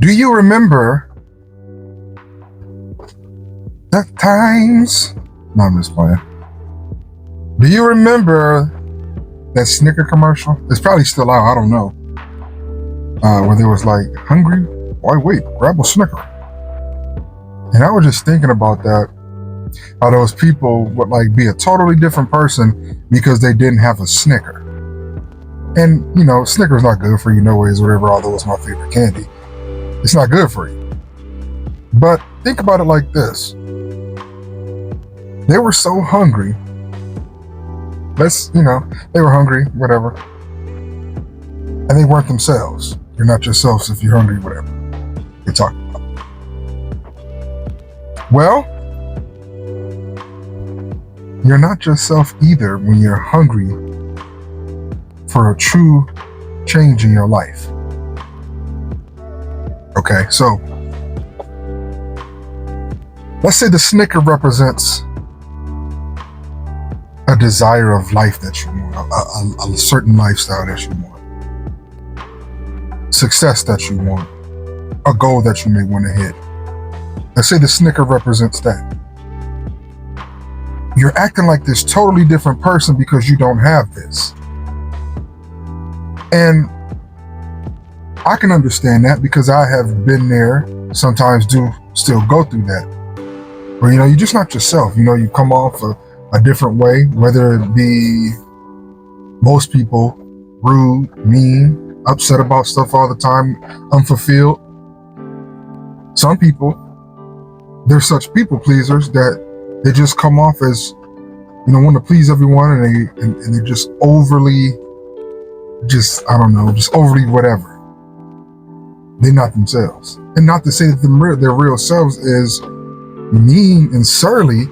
Do you remember the times? No, I'm just playing. Do you remember that Snicker commercial? It's probably still out. I don't know. Where there was like, hungry? Why wait? Grab a Snicker. And I was just thinking about that. How those people would like be a totally different person because they didn't have a Snicker. And you know, Snicker's not good for you, no ways, whatever. Although it's my favorite candy, it's not good for you. But think about it like this: they were so hungry. They were hungry, whatever, and they weren't themselves. You're not yourselves if you're hungry, whatever you're talking about. Well, you're not yourself either when you're hungry for a true change in your life. Okay, so let's say the Snicker represents a desire of life that you want, a certain lifestyle that you want, success that you want, a goal that you may want to hit. Let's say the Snicker represents that. You're acting like this totally different person because you don't have this. And I can understand that because I have been there, sometimes do still go through that. Where, you're just not yourself. You come off a different way, whether it be most people rude, mean, upset about stuff all the time, unfulfilled. Some people, they're such people pleasers that they just come off as, want to please everyone, and they're just overly, overly whatever. They're not themselves. And not to say that their real selves is mean and surly,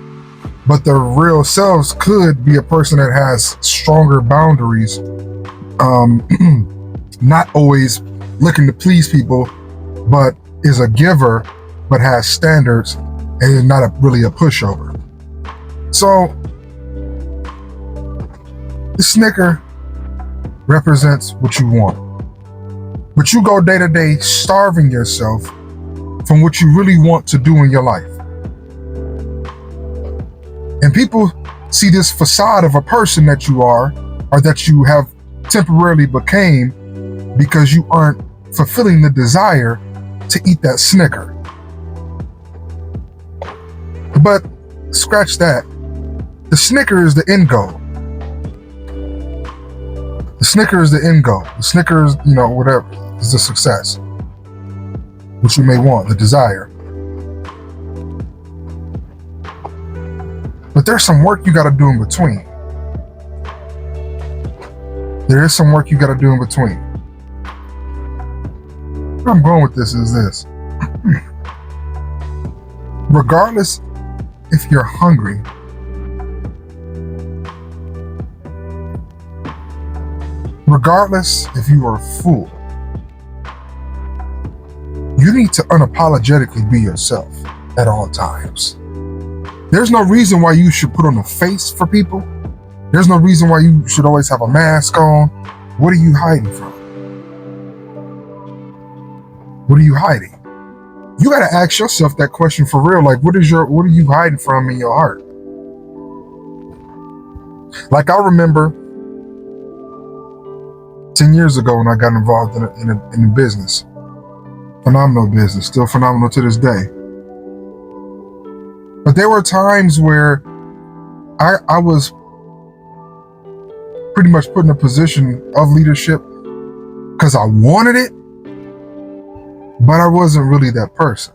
but their real selves could be a person that has stronger boundaries, not always looking to please people, but is a giver, but has standards and is not really a pushover. So the Snicker represents what you want, but you go day to day starving yourself from what you really want to do in your life. And people see this facade of a person that you are, or that you have temporarily became, because you aren't fulfilling the desire to eat that Snicker. But scratch that. The Snicker is the end goal. The Snicker is the end goal. The Snicker is, whatever, is the success, which you may want, the desire. But there's some work you got to do in between. There is some work you got to do in between. Where I'm going with this is this. Regardless if you're hungry, regardless if you are full, you need to unapologetically be yourself at all times. There's no reason why you should put on a face for people. There's no reason why you should always have a mask on. What are you hiding from? What are you hiding? You got to ask yourself that question for real. Like, what are you hiding from in your heart? Like, I remember 10 years ago when I got involved in a business. Phenomenal business, still phenomenal to this day. But there were times where I was pretty much put in a position of leadership because I wanted it, but I wasn't really that person.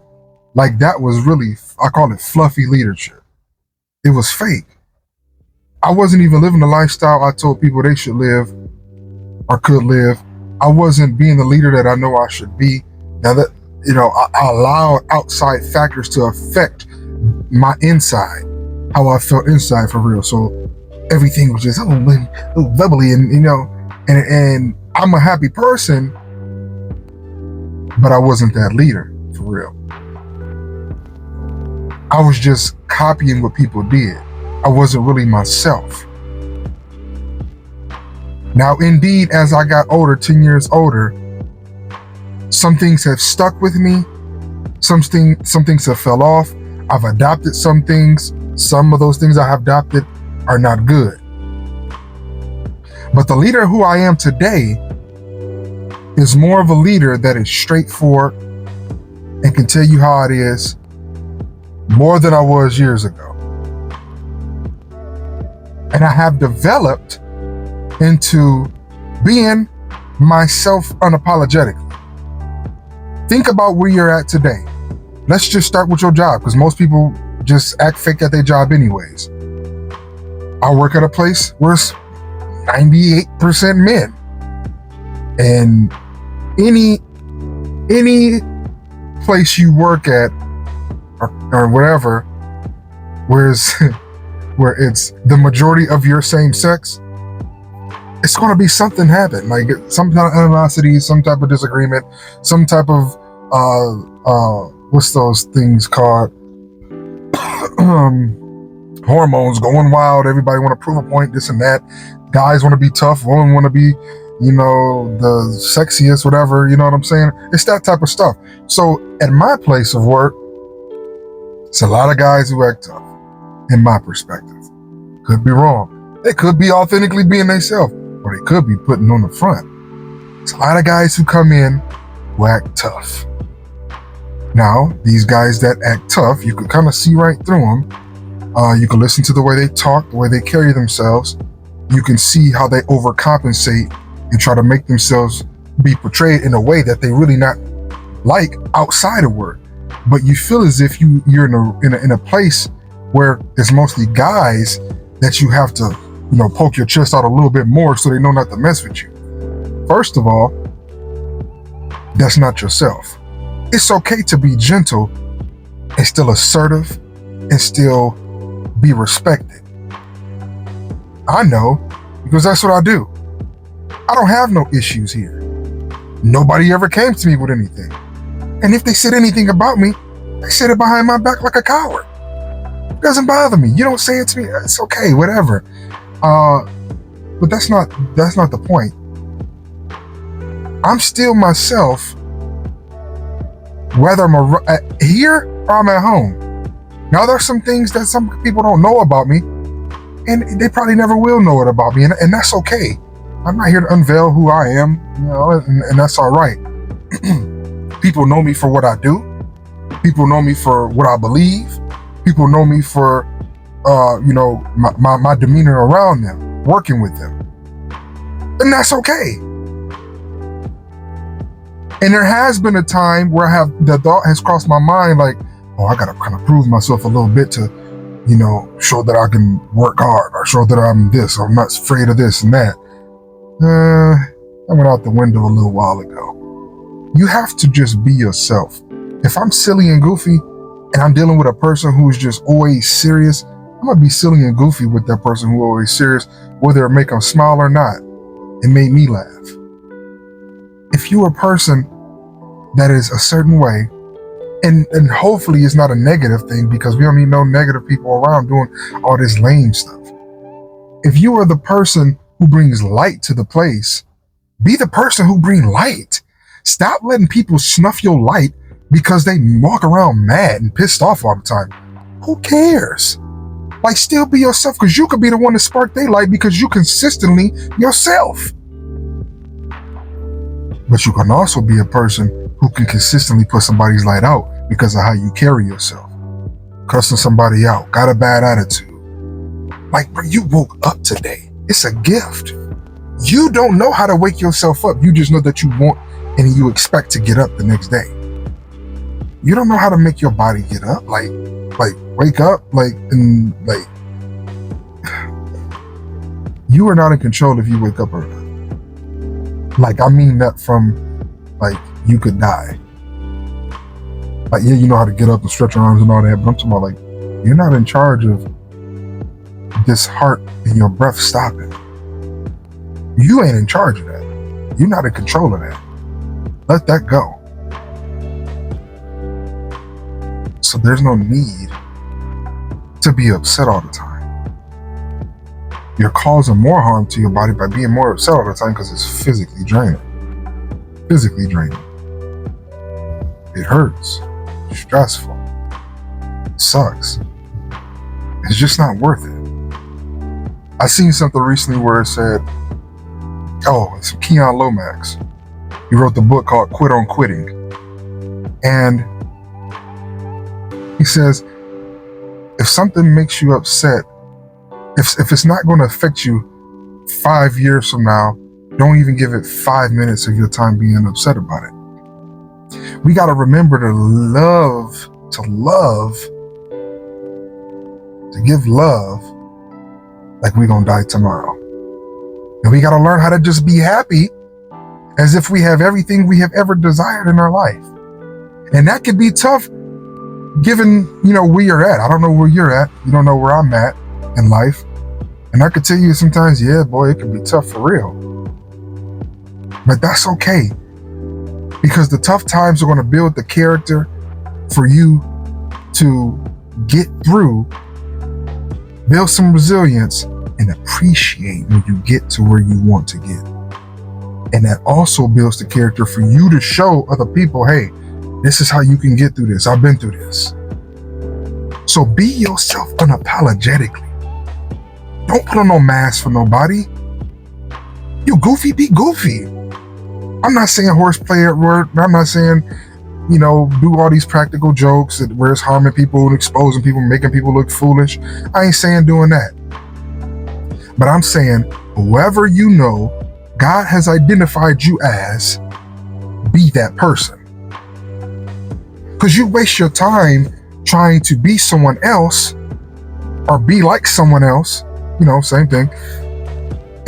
Like, that was really, I call it fluffy leadership. It was fake. I wasn't even living the lifestyle I told people they should live or could live. I wasn't being the leader that I know I should be. Now that, I allowed outside factors to affect my inside, how I felt inside for real. So everything was just bubbly, and I'm a happy person, but I wasn't that leader for real. I was just copying what people did. I wasn't really myself. Now, indeed, as I got older, 10 years older, Some things have stuck with me. Some things have fell off. I've adopted some things. Some of those things I have adopted are not good. But the leader who I am today is more of a leader that is straightforward and can tell you how it is more than I was years ago. And I have developed into being myself unapologetically. Think about where you're at today. Let's just start with your job, because most people just act fake at their job anyways. I work at a place where it's 98% men. And any place you work at or whatever, where it's the majority of your same sex, it's going to be something happen, like some kind of animosity, some type of disagreement, some type of what's those things called? Hormones going wild. Everybody want to prove a point, this and that. Guys want to be tough. Women want to be, the sexiest, whatever. You know what I'm saying? It's that type of stuff. So at my place of work, it's a lot of guys who act tough, in my perspective. Could be wrong. They could be authentically being themselves, or they could be putting on the front. It's a lot of guys who come in who act tough. Now, these guys that act tough, you can kind of see right through them. You can listen to the way they talk, the way they carry themselves. You can see how they overcompensate and try to make themselves be portrayed in a way that they really not like outside of work. But you feel as if you're in a place where it's mostly guys that you have to, poke your chest out a little bit more so they know not to mess with you. First of all, that's not yourself. It's okay to be gentle and still assertive and still be respected. I know, because that's what I do. I don't have no issues here. Nobody ever came to me with anything. And if they said anything about me, they said it behind my back like a coward. It doesn't bother me. You don't say it to me, it's okay, whatever. But that's not the point. I'm still myself, whether I'm here or I'm at home. Now, there's some things that some people don't know about me, and they probably never will know it about me, and that's okay. I'm not here to unveil who I am, and that's all right. People know me for what I do. People know me for what I believe. People know me for, my demeanor around them, working with them, and that's okay. And there has been a time where the thought has crossed my mind, like, oh, I gotta kind of prove myself a little bit to, show that I can work hard, or show that I'm this, or I'm not afraid of this and that. I went out the window a little while ago. You have to just be yourself. If I'm silly and goofy, and I'm dealing with a person who's just always serious, I'm gonna be silly and goofy with that person who's always serious, whether it make them smile or not. It made me laugh. If you're a person that is a certain way, and hopefully it's not a negative thing, because we don't need no negative people around doing all this lame stuff. If you are the person who brings light to the place, be the person who brings light. Stop letting people snuff your light because they walk around mad and pissed off all the time. Who cares? Like, still be yourself, because you could be the one to spark their light because you consistently yourself. But you can also be a person who can consistently put somebody's light out because of how you carry yourself. Cussing somebody out, got a bad attitude. Like, bro, you woke up today. It's a gift. You don't know how to wake yourself up. You just know that you want and you expect to get up the next day. You don't know how to make your body get up. Like wake up, you are not in control if you wake up early. Like, I mean that from, you could die. Like, yeah, you know how to get up and stretch your arms and all that, but I'm talking about, you're not in charge of this heart and your breath stopping. You ain't in charge of that. You're not in control of that. Let that go. So there's no need to be upset all the time. You're causing more harm to your body by being more upset all the time, because it's physically draining. It hurts. It's stressful. It sucks. It's just not worth it. I seen something recently where it said, it's Keon Lomax. He wrote the book called Quit on Quitting. And he says, if something makes you upset, if it's not going to affect you 5 years from now, don't even give it 5 minutes of your time being upset about it. We got to remember to give love like we're going to die tomorrow. And we got to learn how to just be happy as if we have everything we have ever desired in our life. And that can be tough given, where you're at. I don't know where you're at. You don't know where I'm at in life. And I could tell you sometimes, it can be tough for real. But that's okay. Because the tough times are going to build the character for you to get through, build some resilience, and appreciate when you get to where you want to get. And that also builds the character for you to show other people, hey, this is how you can get through this. I've been through this. So be yourself unapologetically. Don't put on no mask for nobody. You goofy, be goofy. I'm not saying horseplay at work. I'm not saying, do all these practical jokes where it's harming people and exposing people, making people look foolish. I ain't saying doing that. But I'm saying whoever God has identified you as, be that person. Because you waste your time trying to be someone else or be like someone else, same thing.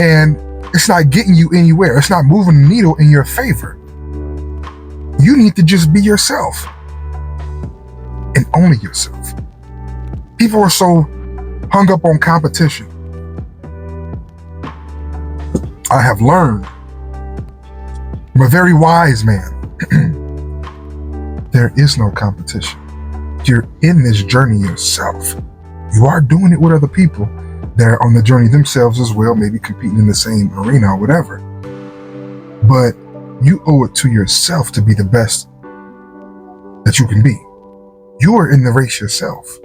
And it's not getting you anywhere. It's not moving the needle in your favor. You need to just be yourself and only yourself. People are so hung up on competition. I have learned from a very wise man, there is no competition. You're in this journey yourself. You are doing it with other people. They're on the journey themselves as well, maybe competing in the same arena or whatever. But you owe it to yourself to be the best that you can be. You are in the race yourself.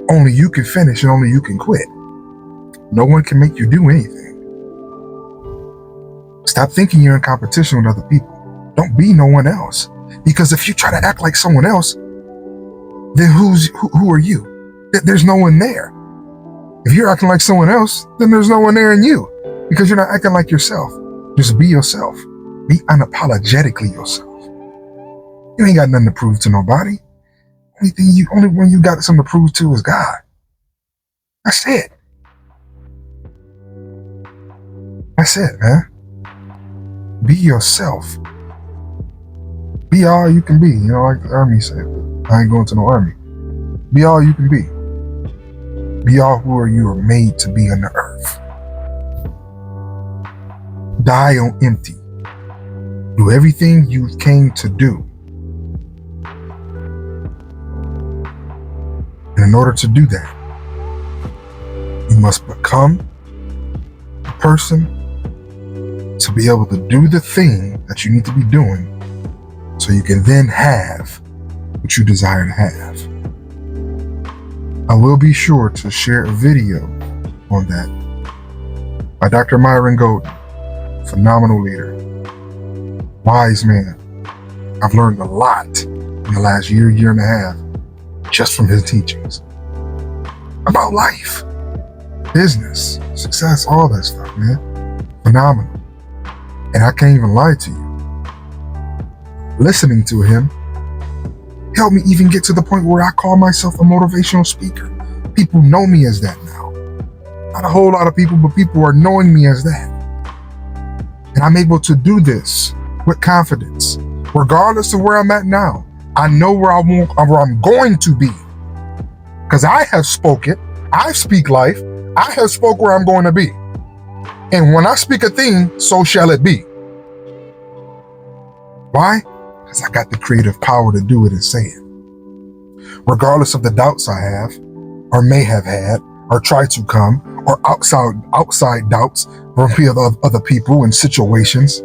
Only you can finish and only you can quit. No one can make you do anything. Stop thinking you're in competition with other people. Don't be no one else. Because if you try to act like someone else, then who are you? There's no one there. If you're acting like someone else, then there's no one there in you because you're not acting like yourself. Just be yourself. Be unapologetically yourself. You ain't got nothing to prove to nobody. Only one you got something to prove to is God. That's it. That's it, man. Be yourself. Be all you can be. Like the army said. I ain't going to no army. Be all you can be. Be all who you are made to be on the earth. Die on empty. Do everything you came to do. And in order to do that, you must become a person to be able to do the thing that you need to be doing so you can then have what you desire to have. I will be sure to share a video on that by Dr. Myron Golden, phenomenal leader, wise man. I've learned a lot in the last year and a half just from his teachings about life, business, success, all that stuff, man. Phenomenal. And I can't even lie to you. Listening to him helped me even get to the point where I call myself a motivational speaker. People know me as that now. Not a whole lot of people, but people are knowing me as that. And I'm able to do this with confidence, regardless of where I'm at now. I know where I'm going to be, because I have spoken. I speak life. I have spoke where I'm going to be. And when I speak a thing, so shall it be. Why? Because I got the creative power to do it and say it. Regardless of the doubts I have, or may have had, or try to come, or outside doubts from other people and situations,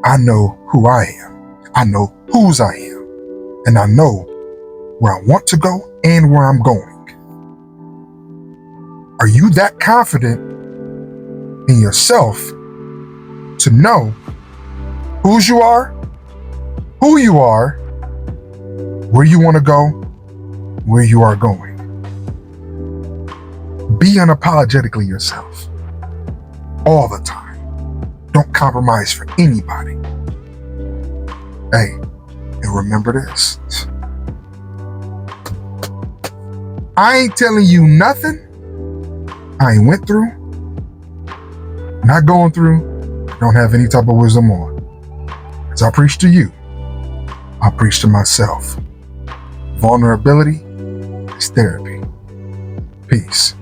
I know who I am. I know whose I am. and I know where I want to go and where I'm going. Are you that confident in yourself to know whose you are, who you are, where you want to go, where you are going? Be unapologetically yourself all the time. Don't compromise for anybody. Hey, and remember this. I ain't telling you nothing I ain't went through, not going through, don't have any type of wisdom on. As I preach to you, I preach to myself. Vulnerability is therapy. Peace.